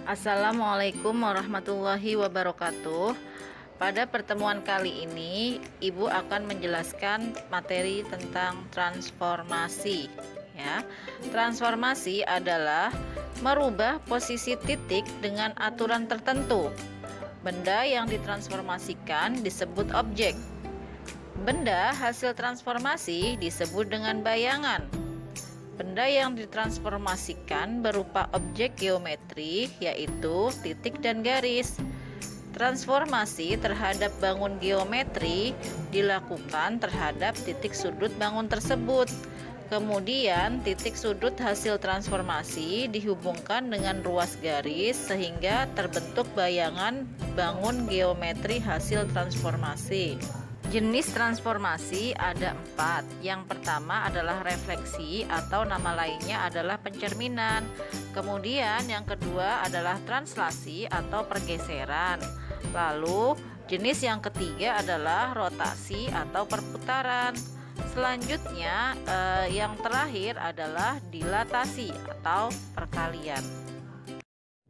Assalamualaikum warahmatullahi wabarakatuh. Pada pertemuan kali ini, Ibu akan menjelaskan materi tentang transformasi. Ya, transformasi adalah merubah posisi titik dengan aturan tertentu. Benda yang ditransformasikan disebut objek. Benda hasil transformasi disebut dengan bayangan. Benda yang ditransformasikan berupa objek geometri, yaitu titik dan garis. Transformasi terhadap bangun geometri dilakukan terhadap titik sudut bangun tersebut. Kemudian, titik sudut hasil transformasi dihubungkan dengan ruas garis sehingga terbentuk bayangan bangun geometri hasil transformasi. Jenis transformasi ada 4. Yang pertama adalah refleksi atau nama lainnya adalah pencerminan. Kemudian yang kedua adalah translasi atau pergeseran. Lalu jenis yang ketiga adalah rotasi atau perputaran. Selanjutnya yang terakhir adalah dilatasi atau perkalian.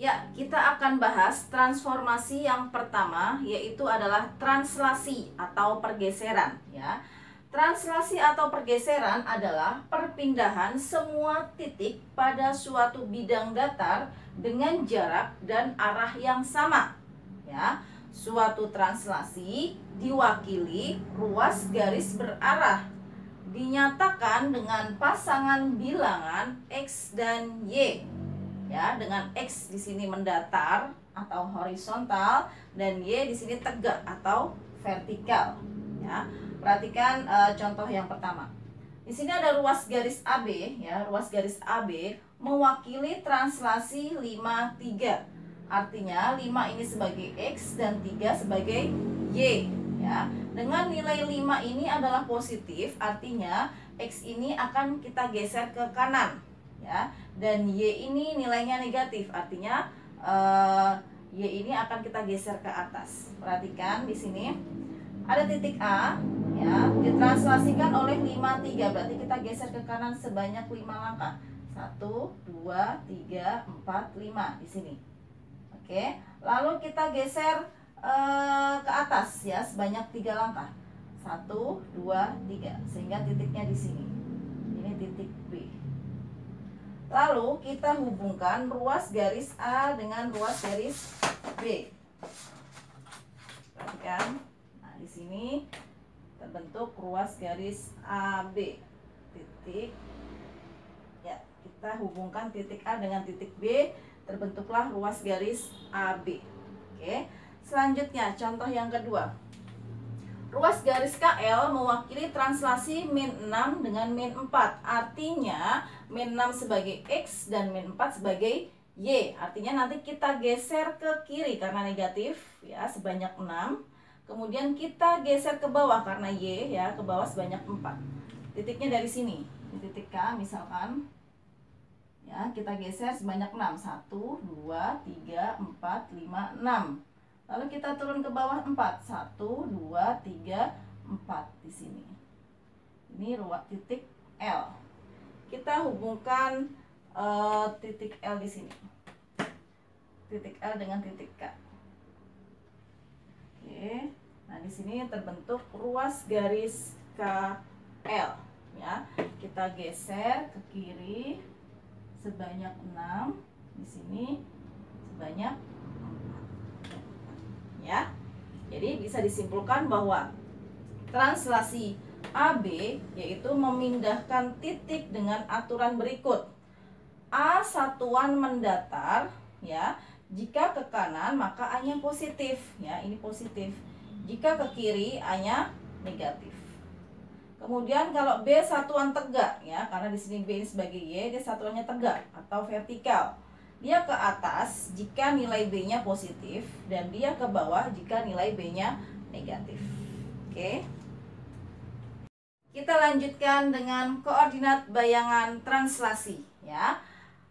Ya, kita akan bahas transformasi yang pertama, yaitu adalah translasi atau pergeseran. Ya, translasi atau pergeseran adalah perpindahan semua titik pada suatu bidang datar dengan jarak dan arah yang sama. Ya, suatu translasi diwakili ruas garis berarah, dinyatakan dengan pasangan bilangan X dan Y. Ya, dengan X di sini mendatar atau horizontal dan Y di sini tegak atau vertikal. Ya, perhatikan contoh yang pertama. Di sini ada ruas garis AB, ya, ruas garis AB mewakili translasi 5, 3. Artinya 5 ini sebagai X dan 3 sebagai Y. Ya, dengan nilai 5 ini adalah positif, artinya X ini akan kita geser ke kanan. Ya, dan Y ini nilainya negatif, artinya Y ini akan kita geser ke atas. Perhatikan di sini ada titik A, ya, ditranslasikan oleh 5, 3, berarti kita geser ke kanan sebanyak 5 langkah. 1, 2, 3, 4, 5 di sini. Oke, lalu kita geser ke atas, ya, sebanyak 3 langkah. 1, 2, 3, sehingga titiknya di sini. Ini titik B. Lalu kita hubungkan ruas garis A dengan ruas garis B. Perhatikan. Nah, di sini terbentuk ruas garis AB. Titik. Ya, kita hubungkan titik A dengan titik B, terbentuklah ruas garis AB. Oke. Selanjutnya, contoh yang kedua. Ruas garis KL mewakili translasi min 6 dengan min 4. Artinya min 6 sebagai X dan min 4 sebagai Y. Artinya nanti kita geser ke kiri karena negatif, ya, sebanyak 6. Kemudian kita geser ke bawah karena Y, ya, ke bawah sebanyak 4. Titiknya dari sini. Di titik K misalkan. Ya, kita geser sebanyak 6. 1, 2, 3, 4, 5, 6. Lalu kita turun ke bawah 4. 1, 2, 3, 4 di sini. Ini ruas titik L. Kita hubungkan titik L di sini. Titik L dengan titik K. Oke. Nah, di sini terbentuk ruas garis KL, ya. Kita geser ke kiri sebanyak 6, di sini sebanyak 4. Ya, jadi bisa disimpulkan bahwa translasi AB yaitu memindahkan titik dengan aturan berikut. A satuan mendatar, ya. Jika ke kanan maka A-nya positif, ya, ini positif. Jika ke kiri A-nya negatif. Kemudian kalau B satuan tegak, ya, karena di sini B ini sebagai Y, dia satuannya tegak atau vertikal. Dia ke atas jika nilai B-nya positif dan dia ke bawah jika nilai B-nya negatif. Oke. Kita lanjutkan dengan koordinat bayangan translasi, ya.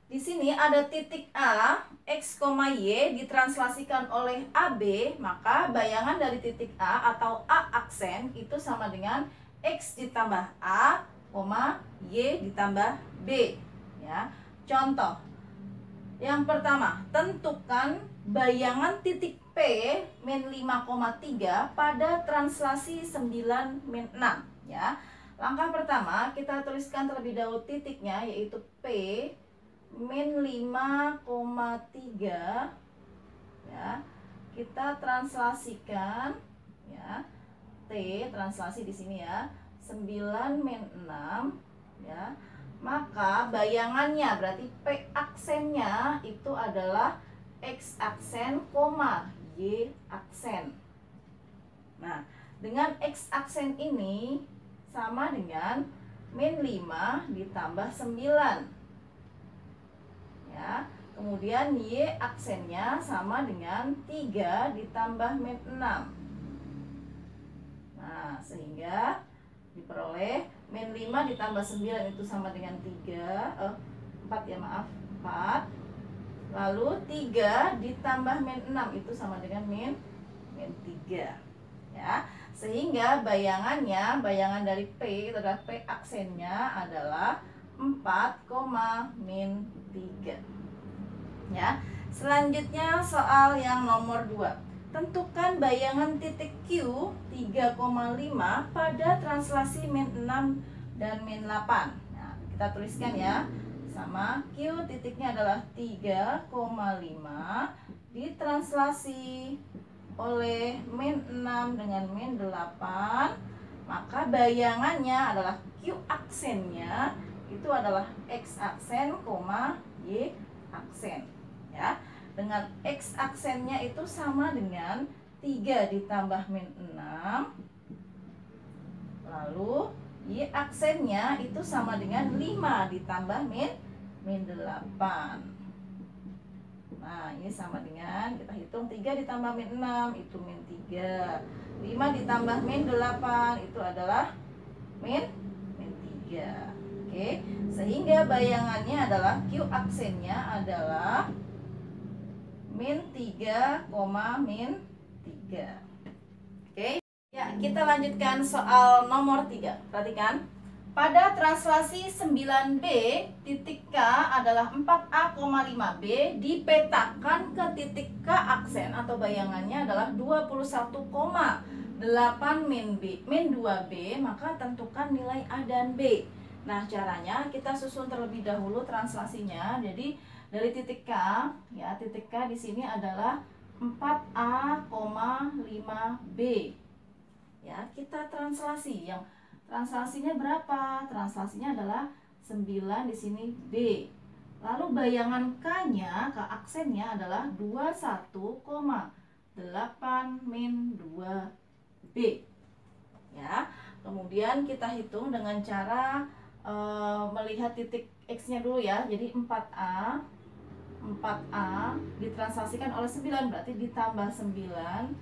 Di sini ada titik A, X, Y ditranslasikan oleh AB, maka bayangan dari titik A atau A aksen itu sama dengan X ditambah A, Y ditambah B, ya. Contoh, Yang pertama, tentukan bayangan titik P min 5,3 pada translasi 9 min 6 ya. Langkah pertama, kita tuliskan terlebih dahulu titiknya, yaitu P min 5,3 ya. Kita translasikan ya. T translasi di sini ya. 9 min 6 ya. Maka bayangannya berarti P aksennya itu adalah X aksen, Y aksen. Nah, dengan X aksen ini sama dengan min 5 ditambah 9 ya. Kemudian Y aksennya sama dengan 3 ditambah min 6. Nah, sehingga diperoleh min 5 ditambah 9 itu sama dengan 4 ya, maaf, 4. Lalu 3 ditambah min 6 itu sama dengan min 3 ya. Sehingga bayangan dari P itu adalah P aksennya adalah 4, min 3 ya. Selanjutnya soal yang nomor 2. Tentukan bayangan titik Q 3,5 pada translasi min 6 dan min 8. Nah, kita tuliskan ya. Sama Q titiknya adalah 3,5 ditranslasi oleh min 6 dengan min 8. Maka bayangannya adalah Q aksennya itu adalah X aksen, Y aksen ya. Dengan X aksennya itu sama dengan 3 ditambah min 6. Lalu Y aksennya itu sama dengan 5 ditambah min 8. Nah, ini sama dengan, kita hitung 3 ditambah min 6 itu min 3. 5 ditambah min 8 itu adalah min 3. Oke, sehingga bayangannya adalah Q aksennya adalah min 3, min 3. Oke. Ya, kita lanjutkan soal nomor 3. Perhatikan. Pada translasi 9B, titik K adalah 4A,5B dipetakan ke titik K aksen atau bayangannya adalah 21,8 min 2B, maka tentukan nilai A dan B. Nah, caranya kita susun terlebih dahulu translasinya. Jadi dari titik K, ya, titik K di sini adalah 4A,5B. Ya, kita translasi. Yang translasinya berapa? Translasinya adalah 9 di sini B. Lalu bayangan K-nya, K aksennya adalah 21,8 min 2B. Ya. Kemudian kita hitung dengan cara melihat titik X-nya dulu ya. Jadi 4A ditranslasikan oleh 9, berarti ditambah 9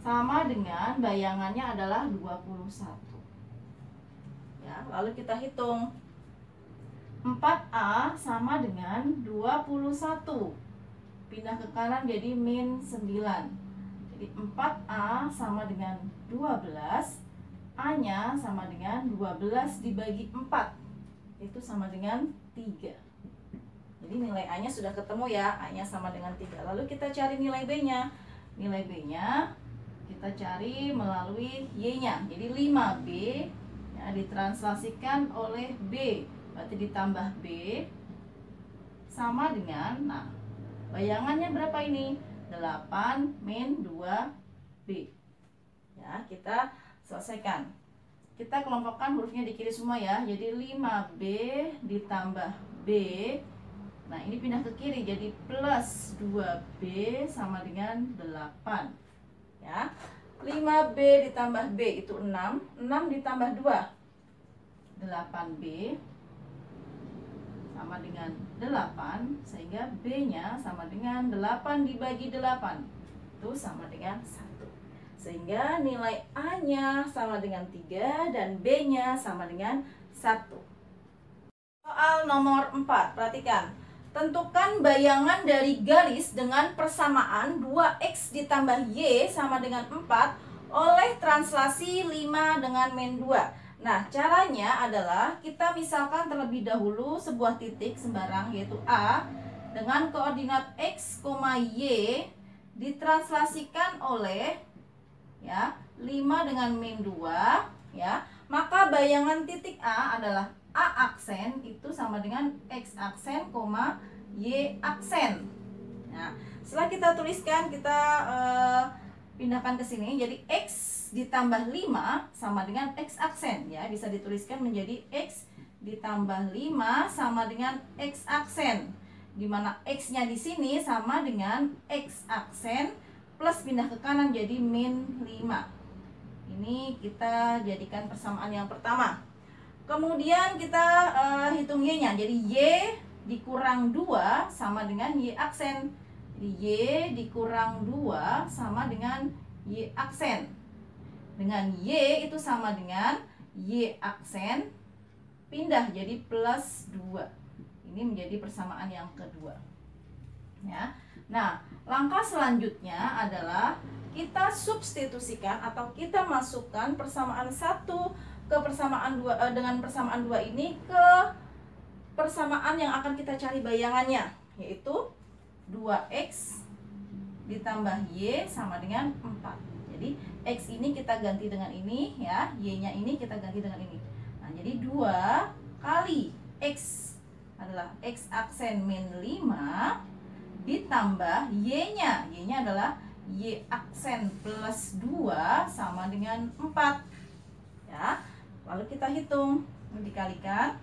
sama dengan bayangannya adalah 21 ya. Lalu kita hitung 4A sama dengan 21, pindah ke kanan jadi min 9. Jadi 4A sama dengan 12, A-nya sama dengan 12 dibagi 4, itu sama dengan 3. Jadi nilai A-nya sudah ketemu ya, A-nya sama dengan 3. Lalu kita cari nilai B-nya. Nilai B-nya kita cari melalui Y-nya. Jadi 5B ya, ditranslasikan oleh B, berarti ditambah B sama dengan, nah, bayangannya berapa ini? 8 min 2B. Ya, kita selesaikan. Kita kelompokkan hurufnya di kiri semua ya. Jadi 5B ditambah B. Nah, ini pindah ke kiri jadi plus 2B sama dengan 8. Ya. 5B ditambah B itu 6. 6 ditambah 2. 8B sama dengan 8, sehingga B-nya sama dengan 8 dibagi 8. Itu sama dengan 1. Sehingga nilai A-nya sama dengan 3 dan B-nya sama dengan 1. Soal nomor 4, perhatikan. Tentukan bayangan dari garis dengan persamaan 2X ditambah Y sama dengan 4 oleh translasi 5 dengan min 2. Nah, caranya adalah kita misalkan terlebih dahulu sebuah titik sembarang, yaitu A. dengan koordinat X, Y ditranslasikan oleh ya 5 dengan min 2 ya, maka bayangan titik A adalah A aksen itu sama dengan X aksen, Y aksen. Nah, setelah kita tuliskan, kita pindahkan ke sini, jadi X ditambah 5 sama dengan X aksen ya, bisa dituliskan menjadi X ditambah 5 sama dengan X aksen, dimana X-nya di sini sama dengan X aksen plus pindah ke kanan jadi min 5. Ini kita jadikan persamaan yang pertama. Kemudian kita hitung Y-nya, jadi Y dikurang 2 sama dengan Y aksen. Jadi Y dikurang 2 sama dengan Y aksen. Dengan Y itu sama dengan Y aksen pindah jadi plus 2. Ini menjadi persamaan yang kedua ya. Nah, langkah selanjutnya adalah kita substitusikan atau kita masukkan persamaan 1 ke persamaan 2 dengan persamaan 2 ini ke persamaan yang akan kita cari bayangannya, yaitu 2X ditambah Y sama dengan 4. Jadi X ini kita ganti dengan ini ya, Y-nya ini kita ganti dengan ini. Nah, jadi 2 kali X adalah X aksen min 5 ditambah Y-nya. Y-nya adalah Y aksen plus 2 sama dengan 4. Ya. Lalu kita hitung, dikalikan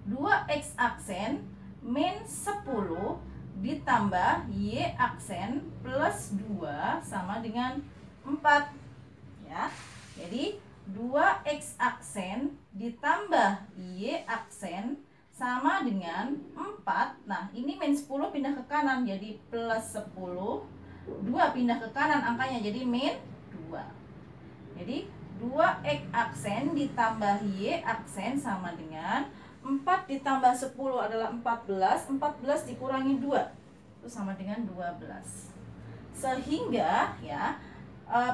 2X aksen min 10 ditambah Y aksen plus 2 sama dengan 4. Ya. Jadi 2X aksen ditambah Y aksen sama dengan 4. Nah, ini min 10 pindah ke kanan jadi plus 10. 2 pindah ke kanan angkanya jadi min 2. Jadi 2X aksen ditambah Y aksen sama dengan 4 ditambah 10 adalah 14. 14 dikurangi 2 itu sama dengan 12. Sehingga ya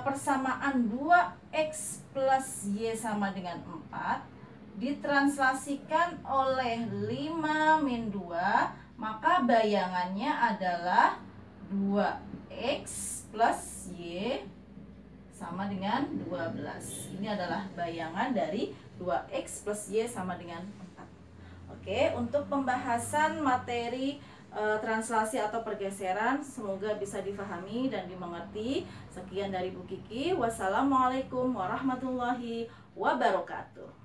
persamaan 2X plus Y sama dengan 4 ditranslasikan oleh 5 min 2, maka bayangannya adalah 2X plus Y sama dengan 12. Ini adalah bayangan dari 2X plus Y sama dengan 4. Oke, untuk pembahasan materi translasi atau pergeseran semoga bisa difahami dan dimengerti. Sekian dari Bu Kiki. Wassalamualaikum warahmatullahi wabarakatuh.